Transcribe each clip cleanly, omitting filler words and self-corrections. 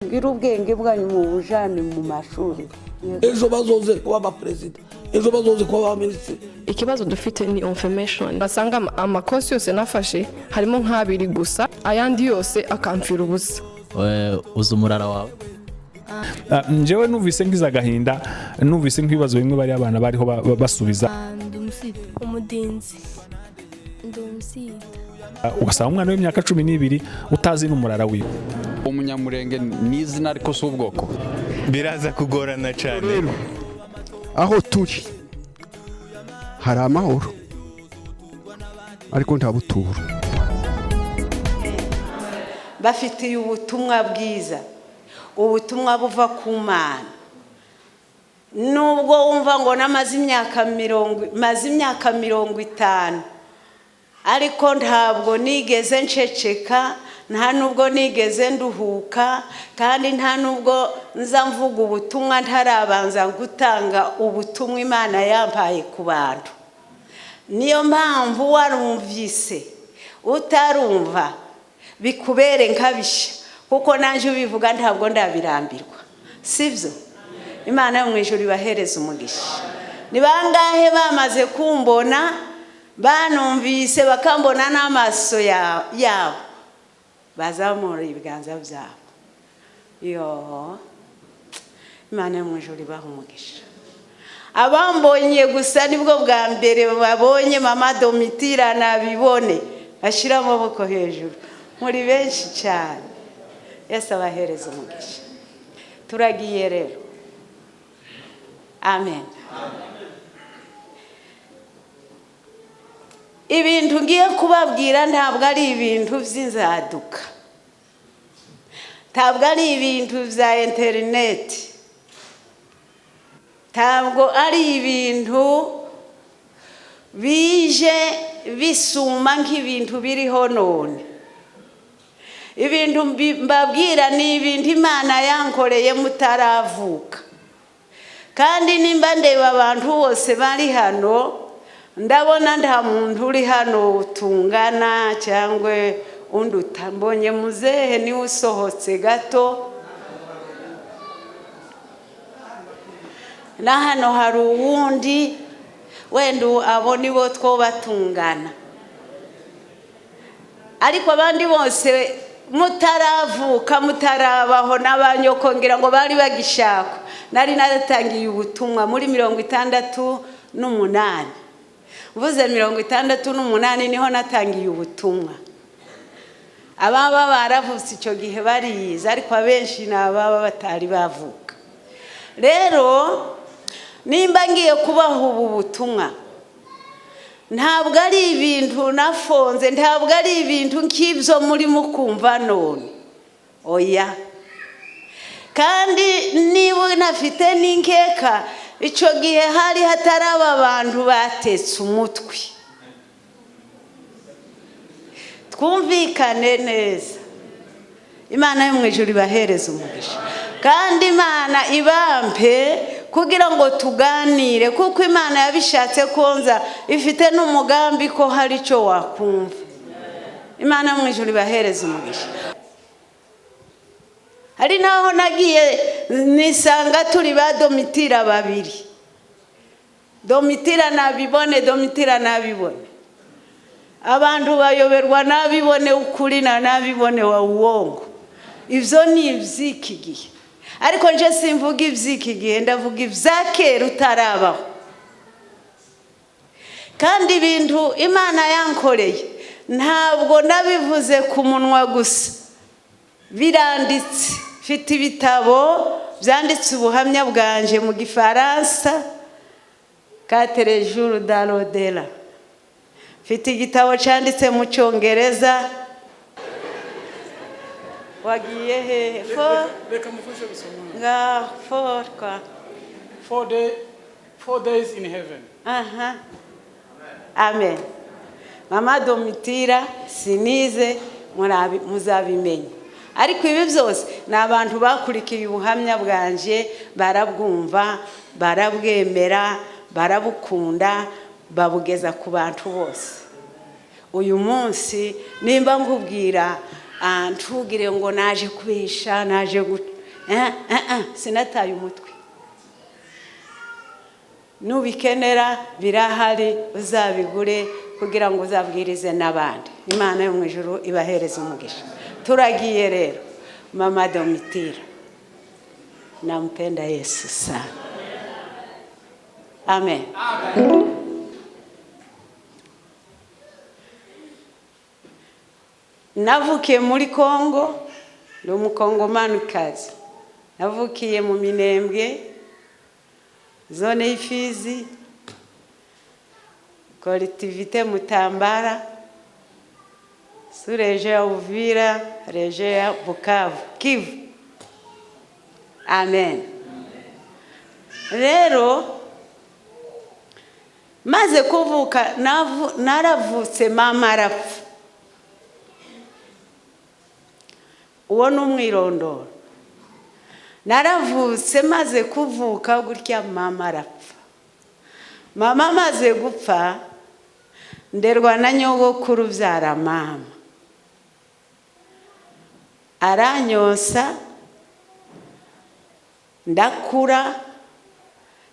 bwira ubwenge bwanyu mu bujane mu mashuri ejo bazoze kuba abaperezida ejo bazoze kuba abaminisitiri. Ikibazo dufite ni information. Basanga amakosi yose nafashe harimo nk'abiri gusa ayandi yose akamfira ubusa. Uzi umurara wawe? Njyewe numvise ngiza gahinda, numvise nk'ibibazo bimwe bari abana bariho basubiza. Umudinzi ndumusita Ugasanga umwana w'imyaka 12 utazi n'umurara wiwe. Umunyamurenge ni izina ariko si ubwoko. Biraza kugorana cyane. Aho turi hari amahoro ariko nta buturo. Bafitiye ubutumwa bwiza, ubutumwa buva ku Mana. Nubwo wumva ngo namaze imyaka 50 ariko ntabwo nigeze nceceka, nta nubwo nigeze nduhuka, kandi nta nubwo nza mvuga ubutumwa ntarabanza gutanga ubutumwa Imana yampaye ku bantu. Niyo mpamvu warumvise utarumva bikubere nkabisha, kuko nanje ubivuga ntabwo ndabirambirwa, sivyo? Imana yo mu ijuru ibahereza umugisha. Ni bangahe bamaze kumbona banumvise bakambona n'amaso yabo bazamura ibiganza byabo. Yo, Imana yo mu ijuru ibaha umugisha. Abambonye gusa nibwo bwa mbere babonye Mama Domitira nabibone ashira amaboko hejuru. Muri benshi cyane. Yesu abahereza umugisha. Turagiye rero. Amen. Ibintu ngiye kubabwira ntabwo ari ibintu by'inzaduka, ntabwo ari ibintu bya interineti, ntabwo ari ibintu bije bisuma nk'ibintu biriho none. Ibintu mbabwira ni ibintu Imana yankoreye mutaravuka, kandi nimba ndeba abantu bose bari hano ndabona nta muntu uri hano tungana cyangwa undi utambonye. Muzehe ni usohotse gato, na hano hari uwundi wenda abo nibo twoba tungana, ariko abandi bose mutaravuka mutarabaho n'abanyoko ngira ngo bari bagishaka. Nari naratangiye ubutumwa muri 68. Mvuze 68 niho natangiye ubutumwa. Ababa baravutse icyo gihe bariyiza, ariko abenshi n'ababa batari bavuka. Rero nimba ngiye kubaha ubu butumwa, ntabwo ari ibintu nafonze, ntabwo ari ibintu nk'ibyo muri mukumva none. Oya. Kandi niba nafite n'inkeka, icyo gihe hari hataraba abantu batetse umutwe. Twumvikane neza. Imana yo mu ijuru ibahereza umugisha, kandi Imana ibampe kugira ngo tuganire, kuko Imana yabishatse konza ifite n'umugambi ko hari icyo wakumva. Imana yo mu ijuru ibahereza umugisha. Hari naho nagiye nisanga turi ba Domitira babiri. Domitira nabibone, Domitira nabibone. Abantu bayoberwa nabibone ukuri na nabibone wa uwongo. Ivyo ni ivy'iki gihe. Ariko nje simvuga ivy'iki gihe, ndavuga ivyakera utarabaho. Kandi ibintu Imana yankoreye ntabwo nabivuze ku munwa gusa, biranditse. Mfite ibitabo byanditse ubuhamya bwanje mu Gifaransa, 4 jours dans l'au-delà. Mfite igitabo cyanditse mu Cyongereza. Wagiye he? Reka mufashe gusoma. Nga kwa 4 days in heaven. Aha. Amen. Mama Domitira sinize muzabimenya. Ariko ibi byose ni abantu bakurikiye ubuhamya bwanje, barabwumva, barabwemera, barabukunda, babugeza ku bantu bose. Uyu munsi nimba nkubwira ntugire ngo naje kubisha, naje sinataye umutwe. Nubikenera birahari, uzabigure kugira ngo uzabwirize n'abandi. Imana yo mu ijuru ibahereza umugisha. Turagiye rero. Mama Domitira, nampenda Yesu sana. Amen. Navukiye muri Kongo, ndi umukongomanikazi. Navukiye mu Minembwe, zone y'Ifizi, collectivité Mutambara, sous région ya Uvira, région ya Bukavu, Kivu. Amen. Rero maze kuvuka naravutse mama arapfa. Uwo n'umwirondoro. Naravutse maze kuvuka gutya mama arapfa. Mama maze gupfa nderwa na nyogokuru byara mama. Aranyonsa ndakura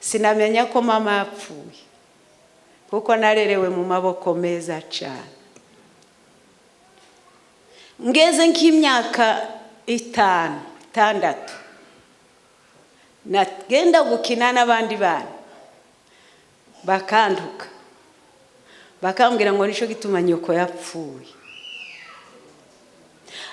sinamenya ko mama yapfuye kuko narerewe mu maboko meza cyane. Ngeze nk'imyaka 5-6 nagenda gukina n'abandi bana bakanduka bakambwira ngo nico gituma nyoko yapfuye.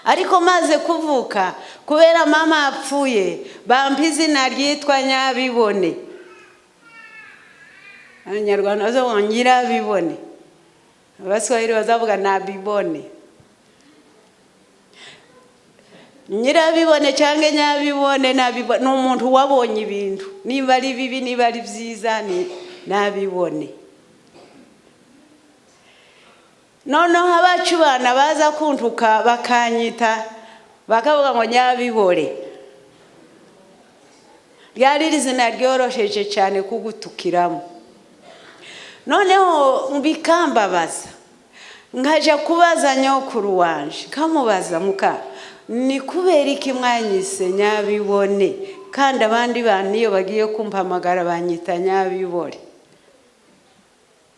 Ariko maze kuvuka kubera mama apfuye bampa izina ryitwa Nyabibone. Abanyarwanda bazavuga Nyirabibone, Abaswahili bazavuga Nabibone. Nyirabibone cyangwa Nyabibone, Nabibone ni umuntu wabonye ibintu, niba ari bibi niba ari byiza ni Nabibone. Noneho abacu bana baza kuntuka bakanyita bakavuga ngo Nyabibore. Ryari izina ryorosheje cyane kugutukiramo. Noneho mbikambabaza ngaje kubaza nyokuru wanje, kamubaza muka ni kubera iki mwanyise Nyabibone kandi abandi bana iyo bagiye kumpamagara banyita Nyabibore.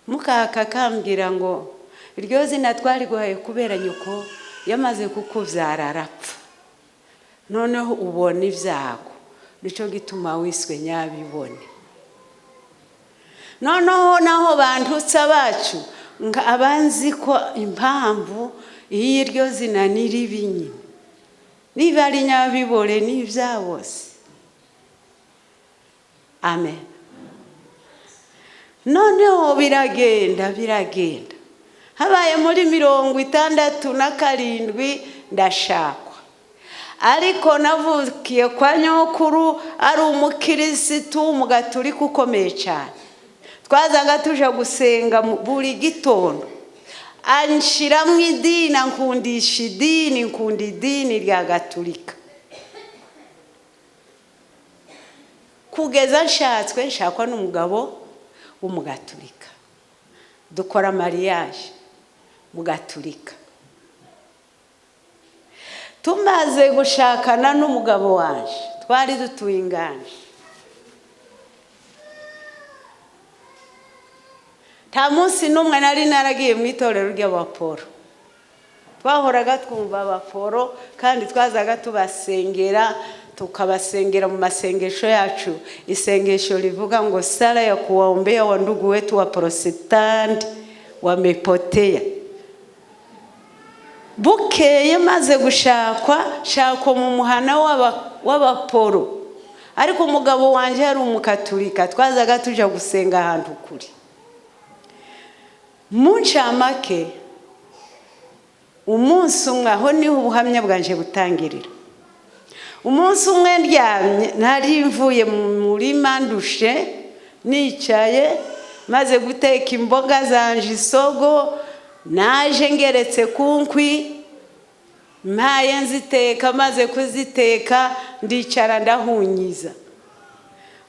Mukaka kambwira ngo iryo zina twari guhaye kubera nyoko yamaze kukubyara arapfa, noneho ubona ibyago nico gituma wiswe Nyabibone. Noneho naho bantutsa bacu abanzi ko impamvu iryo zina niribi nyine niba ari Nyabibore n'ibyabose. Amen. Noneho biragenda habaye muri 67 ndashakwa, ariko navukiye kwa nyokuru ari umukirisitu umugatulika ukomeye cyane. Twazaga tuje gusenga buri gitondo, anshira mu idini, nkundisha idini, nkunda idini rya gatulika kugeza nshakwa n'umugabo w'umugatulika, dukora mariage mu gatulika. Tumaze gushakana n'umugabo wanje twari dutuye inganje, nta munsi n'umwe nari naragiye mu itorero ry'abaporo. Twahoraga twumva abaporo kandi twazaga tubasengera, tukabasengera mu masengesho yacu, isengesho rivuga ngo sala ya kuwaombea wa ndugu wetu wa Protestanti wamepotea. Bukeye maze shakwa mu muhana w'abaporo, ariko umugabo wanje ari umukatolika, twazaga tuja gusenga ahantu kuri. Muncamake umunsi umwe, aho niho ubuhamya bwanje butangirira. Umunsi umwe ndyamye, nari mvuye mu murima ndushe, nicaye maze guteka imboga zanje isogo, naje ngeretse kunkwi, mpaye nziteka, maze kuziteka ndicara ndahunyiza.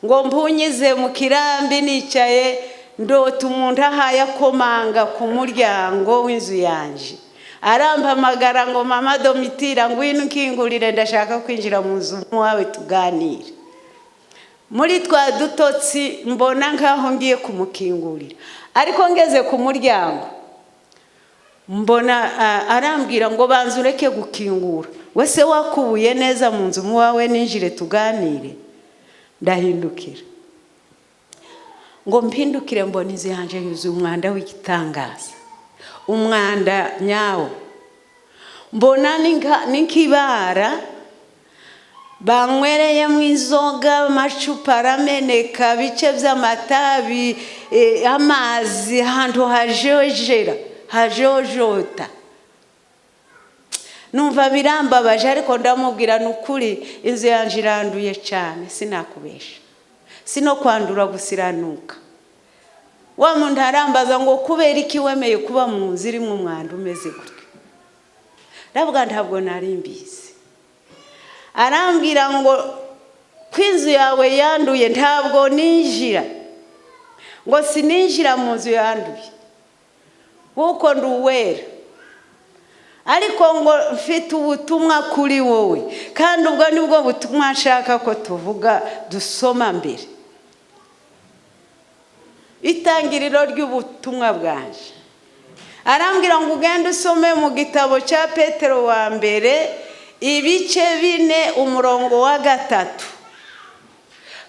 Ngo mpunyize mu kirambi nicaye, ndota umuntu ahaye akomanga ku muryango w'inzu yanje. arampamagara ngo mama Domitira ngwino nkingurire ndashaka kwinjira mu nzu wawe tuganire. Muri twa dutotsi mbona nkaho ngiye kumukingurira, ariko ngeze ku muryango mbona arambwira ngo banza ureke gukingura, wese wakubuye neza mu nzu wawe ninjire tuganire. Ndahindukira ngo mpindukire mbona inzu yanje yuzuye umwanda w'igitangaza, umwanda nyawo. Mbona ninkibara banywereye mu inzoga, amacupa arameneka, bice by'amatabi, amazi ahantu hajojota. Numva birambabaje, ariko ndamubwira nukuri inzu yanje iranduye cyane, sinakubesha, sino kwandura gusiranuka. Wa muntu arambaza ngo kubera iki wemeye kuba mu nzu irimo umwanda umeze gutyo. Ndavuga ntabwo nari mbizi. Arambwira ngo kwinzu yawe yanduye ntabwo ninjira, ngo sininjira mu nzu yanduye kuko nduwera, ariko ngo mfite ubutumwa kuri wowe, kandi ubwo nibwo butumwa nshaka ko tuvuga dusoma mbere. Itangiriro ry'ubutumwa bwanje, arambwira ngo ugende usome mu gitabo cya Petero wa mbere ibice 4 umurongo wa 3,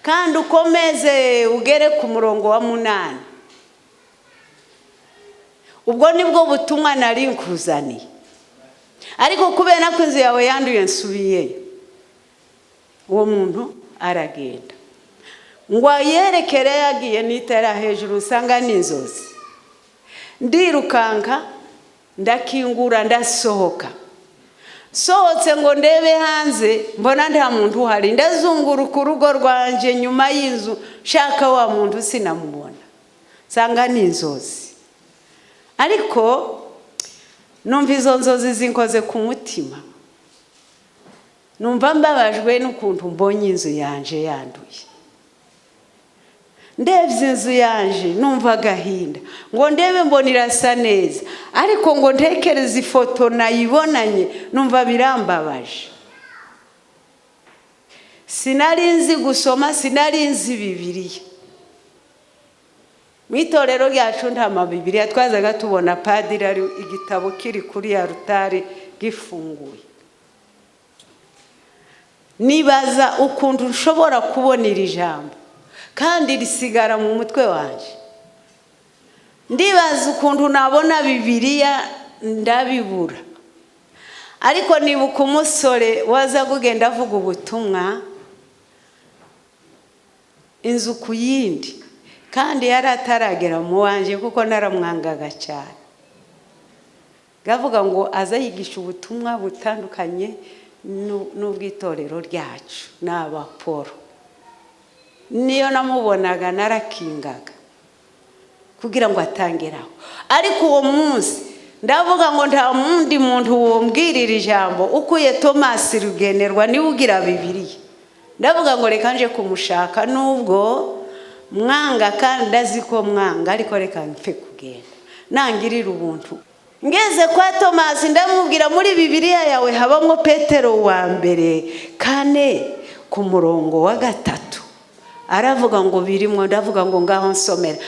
kandi ukomeze ugere ku murongo wa 8. Ubwo nibwo butumwa nari nkuzaniye, ariko kubera ko inzu yawe yanduye nsubiyeyo. Uwo muntu aragenda ngo yerekere yagiye nitera hejuru, usanga n'inzozi. Ndirukanka ndakingura ndasohoka. Sohotse ngo ndebe hanze mbona nta muntu uhari, ndazunguruka urugo rwanje nyuma y'inzu shaka wa muntu sinamubona, sanga n'inzozi. Ariko numva izo nzozi zinkoze ku mutima, numva mbabajwe n'ukuntu mbonye inzu yanje yanduye. Ndebye inzu yanje numva agahinda, ngo ndebe mbona irasa neza, ariko ngo ntekereze ifoto nayibonanye numva birambabaje. Sinari nzi gusoma, sinari nzi Bibiliya. Mu itorero ryacu nta Bibiliya twazaga tubona padiri ari igitabo kiri kuri ya rutari gifunguye. Nibaza ukuntu nshobora kubona iri jambo kandi risigara mu mutwe wanje. Ndibaza ukuntu nabona Bibiliya ndabibura, ariko nibuka umusore waza kugenda avuga ubutumwa inzu ku yindi, kandi yari ataragera mu wanje kuko naramwangaga cyane. Gavuga ngo aza yigisha ubutumwa butandukanye n'ubwitorero ryacu n'abaporo. Niyo namubonaga narakingaga kugira ngo atangeraho, ariko uwo munsi ndavuga ngo nta mundi muntu wombwirira ijambo ukuye Thomas Rugenerwa niwe ugira Bibiliya. Ndavuga ngo reka nje kumushaka, nubwo mwanga kandi ndaziko mwanga, ariko reka mfe kugenda nangirira ubuntu. Ngeze kwa Thomas ndamubwira muri Bibiliya yawe habamo Petero wa mbere 4 ku murongo wa 3. Aravuga ngo birimo, ndavuga ngo ngaho nsomera.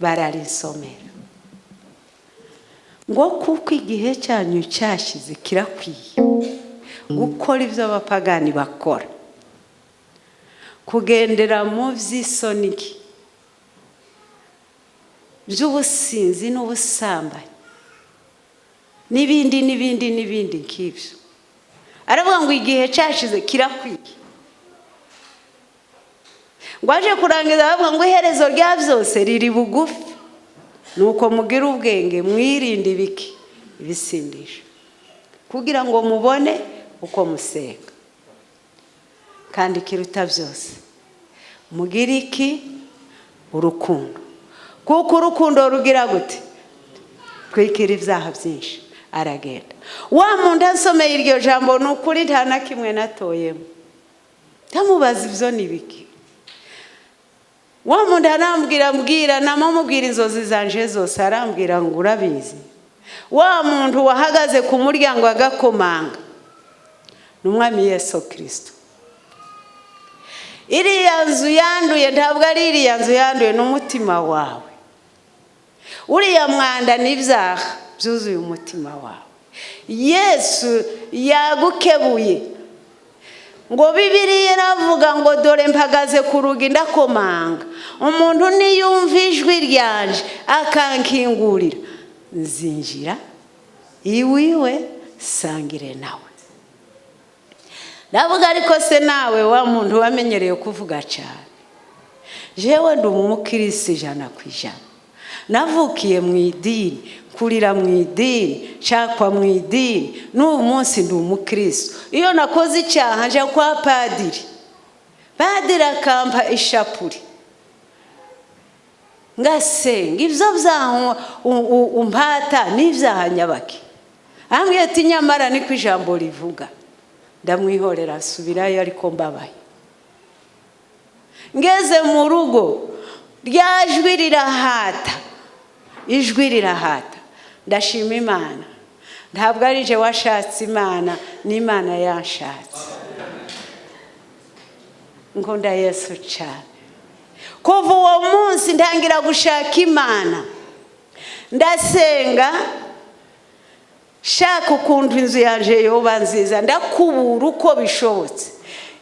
Bararinsomera ngo kuko igihe cyanyu cyashize kirakwiye gukora ibyo abapagani bakora, kugendera mu by'isoni by'ubusinzi n'ubusambanyi n'ibindi nk'ibyo. Aravuga ngo igihe cyashize kirakwiye. Ngo aje kurangiza aravuga ngo iherezo rya byose riri bugufi, nuko mugira ubwenge mwirinde ibiki ibisindisha, kugira ngo mubone uko musenga. Kandi kiruta byose mugira iki? Urukundo, kuko urukundo rugira gute? Twikira ibyaha byinshi. Aragenda. Wa muntu ansomeye iryo jambo nukuri nta na kimwe natoyemo. Tamubaza ibyo nibiki. Wa muntu arambwira namubwira inzozi zanje zose, arambwira ngo urabizi. wa muntu wahagaze ku muryango agakomanga n'umwami Yesu Kristo. Iriya nzu yanduye ntabwo ari iriya nzu yanduye n'umutima wawe. Uriya mwanda n'ibyaha byuzuye umutima wawe. Yesu yagukebuye ngo Bibiliya iravuga ngo dore mpagaze ku rugi ndakomanga, umuntu niyumva ijwi ryanje akankingurira nzinjira iwiwe sangire nawe. Ndavuga ariko se nawe wa muntu wamenyereye kuvuga cyane, jewe ndi umukirisi 100%. Navukiye mu idini, kurira mu idini, shakwa mu idini, n'ubu munsi ndi umukristo. Iyo nakoze icyaha nje kwa padiri, padiri akampa ishapuri ngasenga, ibyo byaha umpata n'ibyaha nyabaki. Ambwiye ati nyamara niko ijambo rivuga. Ndamwihorera asubirayo ariko mbabaye. Ngeze mu rugo rya jwi rirahata, ijwi rirahata. Ndashima Imana, ntabwo ari je washatse Imana, n'Imana yanshatse. Nkunda Yesu cyane. Kuva uwo munsi ntangira gushaka Imana, ndasenga shaka ukuntu inzu yanje yoba nziza, ndakubura uko bishobotse.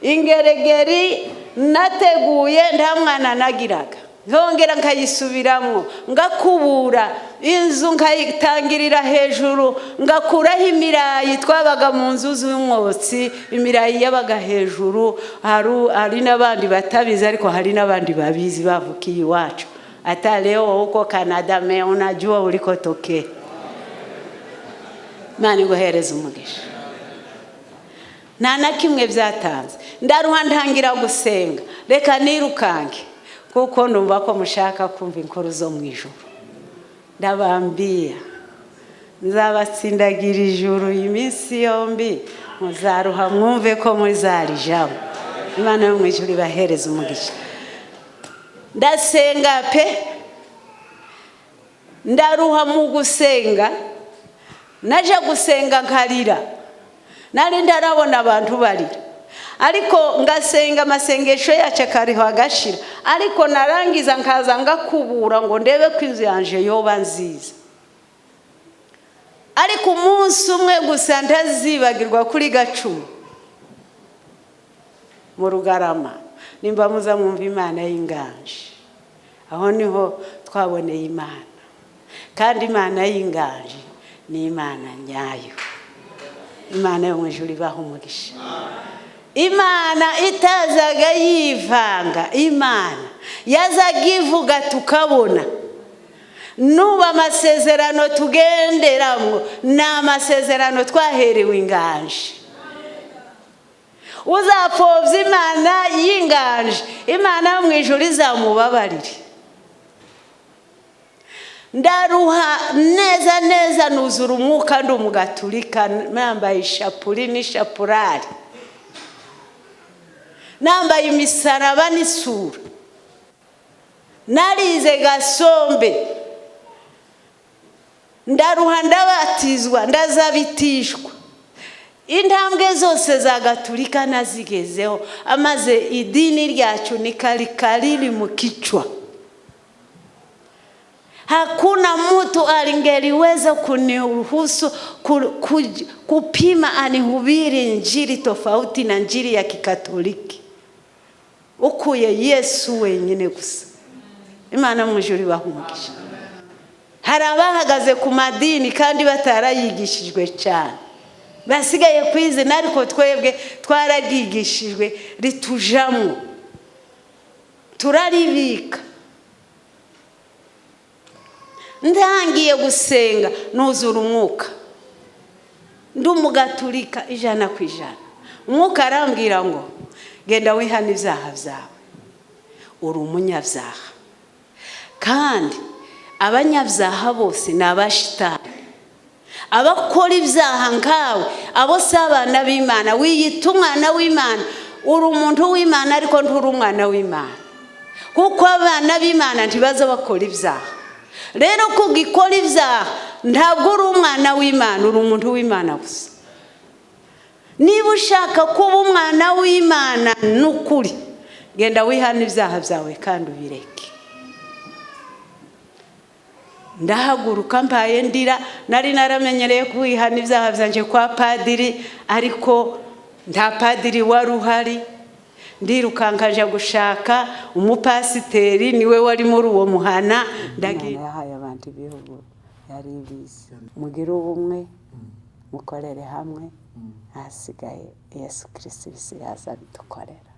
Ingeregeri nateguye nta mwana nagiraga, nkongera nkayisubiramo, ngakubura inzu nkayitangirira hejuru, ngakuraho imirayi. Twabaga mu nzu z'umwotsi, imirayi yabaga hejuru. Hari n'abandi batabizi ariko hari n'abandi babizi bavukiye iwacu. Hata leo huko Canada unajua ulikotokea. Imana nguhereza umugisha. Nta na kimwe byatanze. Ndaruha ntangira gusenga, reka nirukange kuko numva ko mushaka kumva inkuru zo mu ijuru. Ndabambia nzabatsindagira ijuru iminsi yombi, muzaruha mwumve ko muzarijamo. Imana yo mu ijuru ibahereza umugisha. Ndasenga pe, ndaruha mu gusenga. Naje gusenga nkarira, nari ndarabona abantu barira, ariko ngasenga amasengesho yacu kariho agashira. Ariko narangiza nkaza ngakubura ngo ndebe ko inzu yanje yoba nziza. Ariko umunsi umwe gusa ntazibagirwa kuri Gacumu mu Rugarama, nimba muza mwumva Imana y'inganje. Aho niho twaboneye Imana, kandi Imana y'inganje ni Imana nyayo. Imana yo mu ijuru ibaha umugisha. Imana itazaga yivanga, Imana yazaga ivuga tukabona. Nuba amasezerano tugenderamo na amasezerano twaherewe inganje. Uzapfobya Imana y'inganje, Imana yo mu ijuru izamubabarire. Ndaruha neza neza nuzura umwuka, ndi umugatulika, nambaye ishapuri n'ishapurari, nambaye imisaraba n'isura. Narize Gasombe, ndaruha ndabatizwa, ndazabitishwa. Intambwe zose za Gatulika nazigezeho, amaze idini ryacu ni kali mu kichwa. Hakuna mtu alingeliweza kuniruhusu kupima anihubiri injili tofauti na injili ya Kikatoliki, ukuye Yesu wenyine gusa. Imana mu ijuru ibaha umugisha. Hari abahagaze ku madini kandi batarayigishijwe cyane, basigaye kwizina, ariko twebwe twaragigishijwe ritujamo, turaribika. Ndangiye gusenga nuzura umwuka, ndi umugatulika 100%. Umwuka arambwira ngo genda wihana ibyaha byawe, uri umunyabyaha, kandi abanyabyaha bose ni abashitani. Abakora ibyaha nkawe abo si abana b'Imana. Wiyita umwana w'Imana, uri umuntu w'Imana ariko nturi umwana w'Imana, kuko abana b'Imana ntibaza bakora ibyaha. Rero kugikora ibyaha ntabwo uri umwana w'Imana, uri umuntu w'Imana gusa. Niba ushaka kuba umwana w'Imana n'ukuri, genda wihana ibyaha byawe kandi ubireke. Ndahaguruka mbaye ndira, nari naramenyereye kwihana ibyaha byanje kwa padiri, ariko nta padiri wari uhari. Ndirukanka nje gushaka umupasiteri, niwe wari muri uwo muhana. Ndagiye yahaye abantu ibihugu yari ibizi, mugire ubumwe, mukorere hamwe, hasigaye Yesu Kristo bisigaza bidukorera.